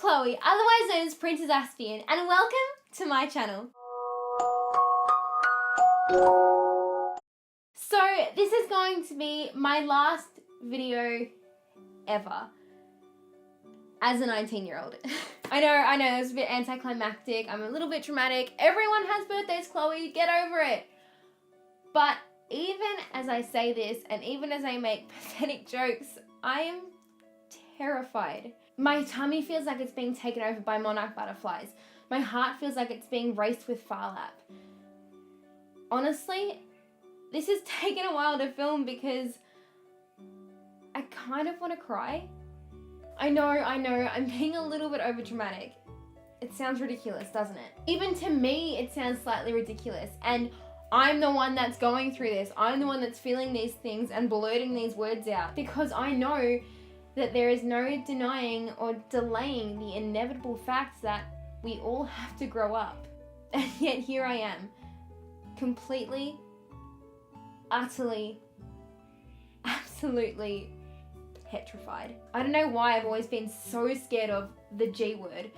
Chloe, otherwise known as Princess Aspien, and welcome to my channel. So this is going to be my last video ever as a 19-year-old. I know, it was a bit anticlimactic, I'm a little bit dramatic. Everyone has birthdays, Chloe, get over it. But even as I say this, and even as I make pathetic jokes, I am terrified. My tummy feels like it's being taken over by monarch butterflies. My heart feels like it's being raced with Phar Lap. Honestly, this has taken a while to film because I kind of want to cry. I know, I'm being a little bit overdramatic. It sounds ridiculous, doesn't it? Even to me, it sounds slightly ridiculous. And I'm the one that's going through this. I'm the one that's feeling these things and blurting these words out because I know that there is no denying or delaying the inevitable fact that we all have to grow up. And yet here I am, completely, utterly, absolutely petrified. I don't know why I've always been so scared of the G word.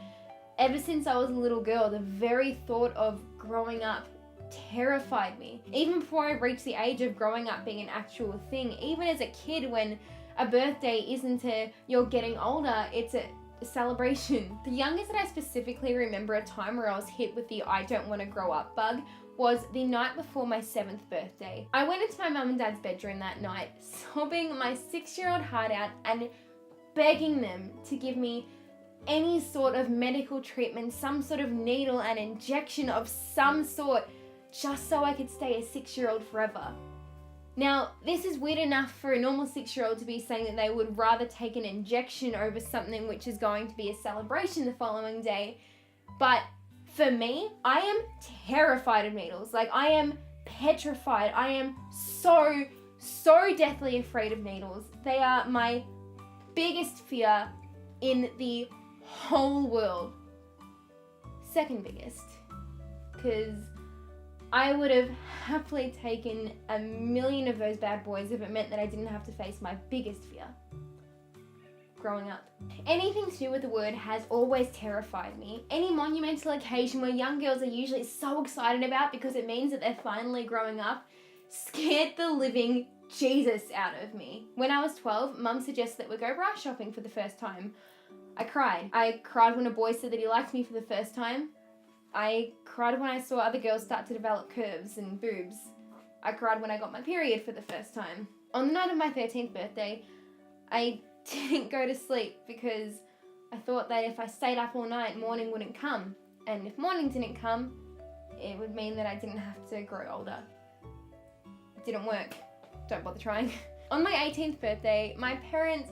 Ever since I was a little girl, the very thought of growing up terrified me. Even before I reached the age of growing up being an actual thing, even as a kid when a birthday isn't a you're getting older, it's a celebration. The youngest that I specifically remember a time where I was hit with the I don't want to grow up bug was the night before my 7th birthday. I went into my mum and dad's bedroom that night, sobbing my 6-year-old heart out and begging them to give me any sort of medical treatment, some sort of needle and injection of some sort, just so I could stay a 6-year-old forever. Now, this is weird enough for a normal 6-year-old to be saying that they would rather take an injection over something which is going to be a celebration the following day, but for me, I am terrified of needles. Like, I am petrified. I am so deathly afraid of needles. They are my biggest fear in the whole world. Second biggest, because I would have happily taken a million of those bad boys if it meant that I didn't have to face my biggest fear growing up. Anything to do with the word has always terrified me. Any monumental occasion where young girls are usually so excited about because it means that they're finally growing up scared the living Jesus out of me. When I was 12, Mum suggested that we go bra shopping for the first time. I cried. I cried when a boy said that he liked me for the first time. I cried when I saw other girls start to develop curves and boobs. I cried when I got my period for the first time. On the night of my 13th birthday, I didn't go to sleep because I thought that if I stayed up all night, morning wouldn't come. And if morning didn't come, it would mean that I didn't have to grow older. It didn't work. Don't bother trying. On my 18th birthday, my parents,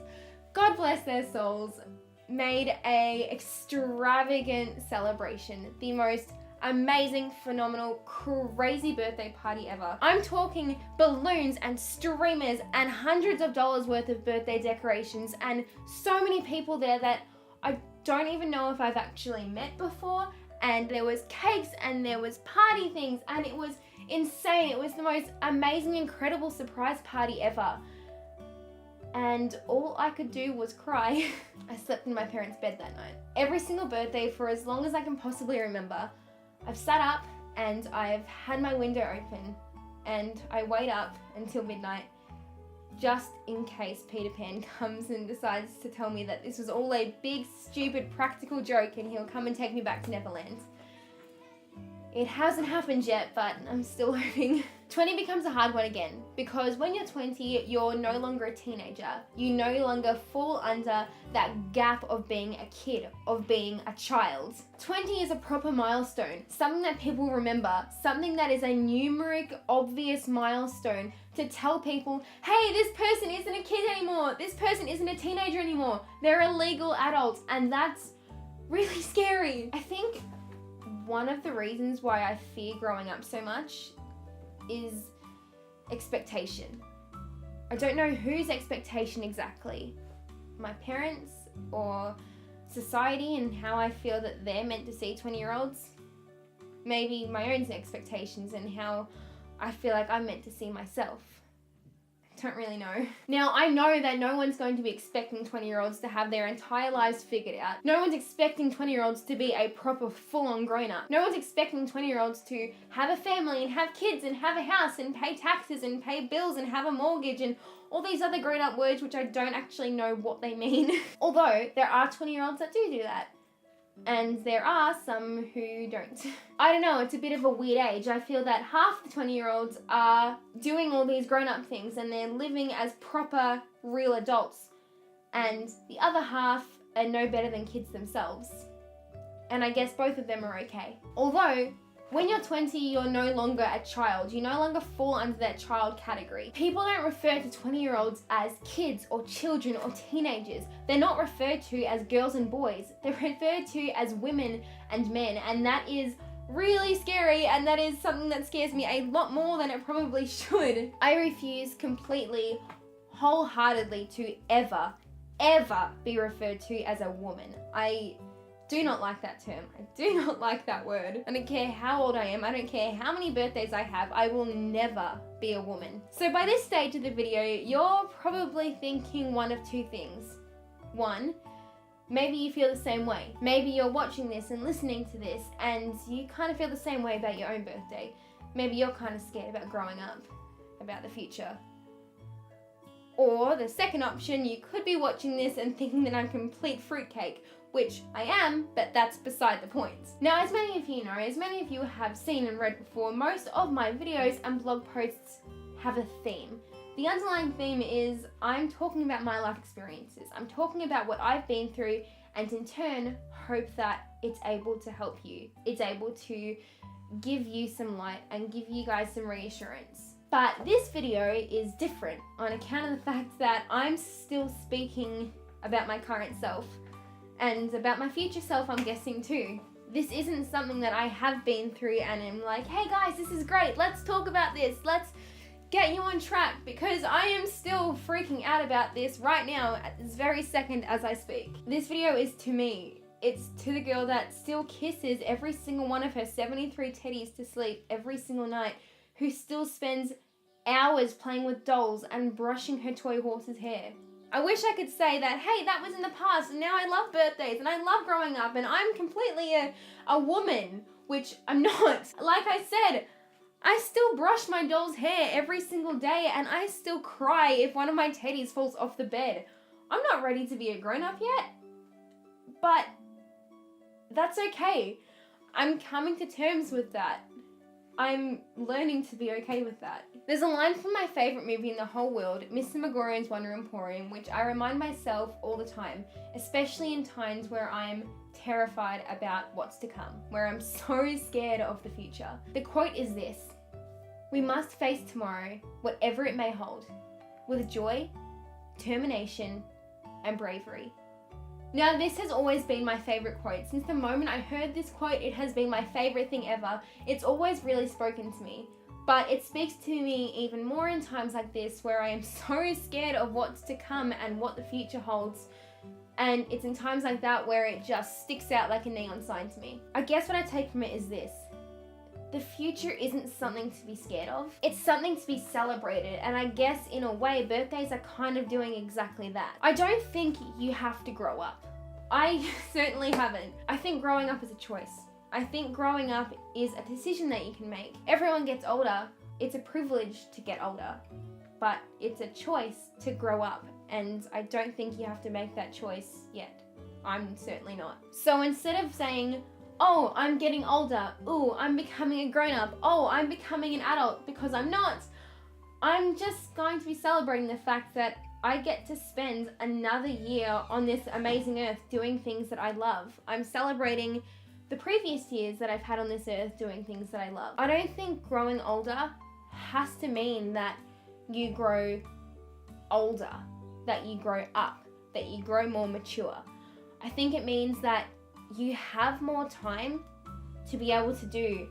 God bless their souls, made a extravagant celebration. The most amazing, phenomenal, crazy birthday party ever. I'm talking balloons and streamers and hundreds of dollars worth of birthday decorations and so many people there that I don't even know if I've actually met before, and there was cakes and there was party things and it was insane. It was the most amazing, incredible surprise party ever. And all I could do was cry. I slept in my parents' bed that night. Every single birthday for as long as I can possibly remember, I've sat up and I've had my window open and I wait up until midnight just in case Peter Pan comes and decides to tell me that this was all a big, stupid, practical joke and he'll come and take me back to Neverland. It hasn't happened yet, but I'm still hoping. 20 becomes a hard one again, because when you're 20, you're no longer a teenager. You no longer fall under that gap of being a kid, of being a child. 20 is a proper milestone, something that people remember, something that is a numeric, obvious milestone to tell people, hey, this person isn't a kid anymore, this person isn't a teenager anymore, they're a legal adult, and that's really scary. I think one of the reasons why I fear growing up so much is expectation. I don't know whose expectation exactly. My parents or society and how I feel that they're meant to see 20-year-olds. Maybe my own expectations and how I feel like I'm meant to see myself. I don't really know. Now, I know that no one's going to be expecting 20-year-olds to have their entire lives figured out. No one's expecting 20-year-olds to be a proper full-on grown-up. No one's expecting 20-year-olds to have a family and have kids and have a house and pay taxes and pay bills and have a mortgage and all these other grown-up words which I don't actually know what they mean. Although, there are 20-year-olds that do that. And there are some who don't. I don't know, it's a bit of a weird age. I feel that half the 20-year-olds are doing all these grown-up things and they're living as proper, real adults. And the other half are no better than kids themselves. And I guess both of them are okay. Although, when you're 20, you're no longer a child. You no longer fall under that child category. People don't refer to 20-year-olds as kids or children or teenagers. They're not referred to as girls and boys. They're referred to as women and men, and that is really scary, and that is something that scares me a lot more than it probably should. I refuse completely, wholeheartedly to ever be referred to as a woman. I do not like that term. I do not like that word. I don't care how old I am. I don't care how many birthdays I have. I will never be a woman. So by this stage of the video, you're probably thinking one of two things. One, maybe you feel the same way. Maybe you're watching this and listening to this and you kind of feel the same way about your own birthday. Maybe you're kind of scared about growing up, about the future. Or the second option, you could be watching this and thinking that I'm complete fruitcake, which I am, but that's beside the point. Now, as many of you know, as many of you have seen and read before, most of my videos and blog posts have a theme. The underlying theme is I'm talking about my life experiences. I'm talking about what I've been through and in turn hope that it's able to help you. It's able to give you some light and give you guys some reassurance. But this video is different on account of the fact that I'm still speaking about my current self and about my future self, I'm guessing too. This isn't something that I have been through and I'm like, hey guys, this is great, let's talk about this, let's get you on track, because I am still freaking out about this right now at this very second as I speak. This video is to me. It's to the girl that still kisses every single one of her 73 teddies to sleep every single night, who still spends hours playing with dolls and brushing her toy horse's hair. I wish I could say that, hey, that was in the past and now I love birthdays and I love growing up and I'm completely a woman, which I'm not. Like I said, I still brush my doll's hair every single day and I still cry if one of my teddies falls off the bed. I'm not ready to be a grown-up yet, but that's okay. I'm coming to terms with that. I'm learning to be okay with that. There's a line from my favourite movie in the whole world, Mr. Magorian's Wonder Emporium, which I remind myself all the time, especially in times where I'm terrified about what's to come, where I'm so scared of the future. The quote is this: "We must face tomorrow, whatever it may hold, with joy, determination, and bravery." Now, this has always been my favourite quote. Since the moment I heard this quote, it has been my favourite thing ever. It's always really spoken to me. But it speaks to me even more in times like this, where I am so scared of what's to come and what the future holds. And it's in times like that where it just sticks out like a neon sign to me. I guess what I take from it is this: the future isn't something to be scared of. It's something to be celebrated, and I guess in a way, birthdays are kind of doing exactly that. I don't think you have to grow up. I certainly haven't. I think growing up is a choice. I think growing up is a decision that you can make. Everyone gets older. It's a privilege to get older, but it's a choice to grow up, and I don't think you have to make that choice yet. I'm certainly not. So instead of saying, oh, I'm getting older, ooh, I'm becoming a grown-up, oh, I'm becoming an adult, because I'm not, I'm just going to be celebrating the fact that I get to spend another year on this amazing earth doing things that I love. I'm celebrating the previous years that I've had on this earth doing things that I love. I don't think growing older has to mean that you grow older, that you grow up, that you grow more mature. I think it means that you have more time to be able to do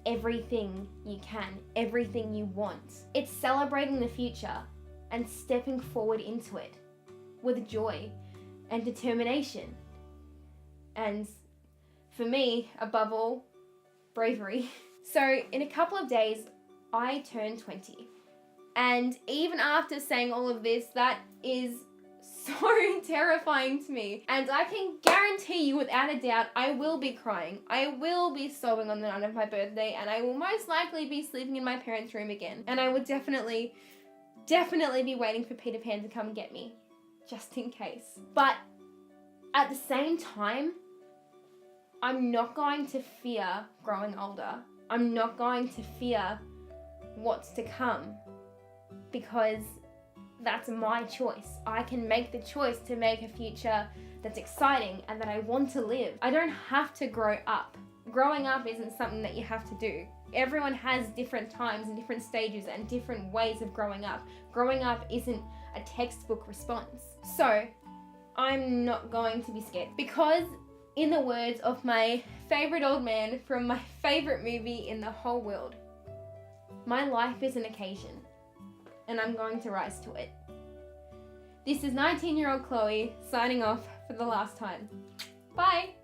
everything you can, everything you want. It's celebrating the future and stepping forward into it with joy and determination. And for me, above all, bravery. So in a couple of days, I turn 20. And even after saying all of this, that is so terrifying to me. And I can guarantee you without a doubt, I will be crying. I will be sobbing on the night of my birthday, and I will most likely be sleeping in my parents' room again. And I would definitely be waiting for Peter Pan to come and get me, just in case. But at the same time, I'm not going to fear growing older. I'm not going to fear what's to come, because that's my choice. I can make the choice to make a future that's exciting and that I want to live. I don't have to grow up. Growing up isn't something that you have to do. Everyone has different times and different stages and different ways of growing up. Growing up isn't a textbook response. So I'm not going to be scared, because in the words of my favorite old man from my favorite movie in the whole world, my life is an occasion, and I'm going to rise to it. This is 19-year-old Chloe signing off for the last time. Bye!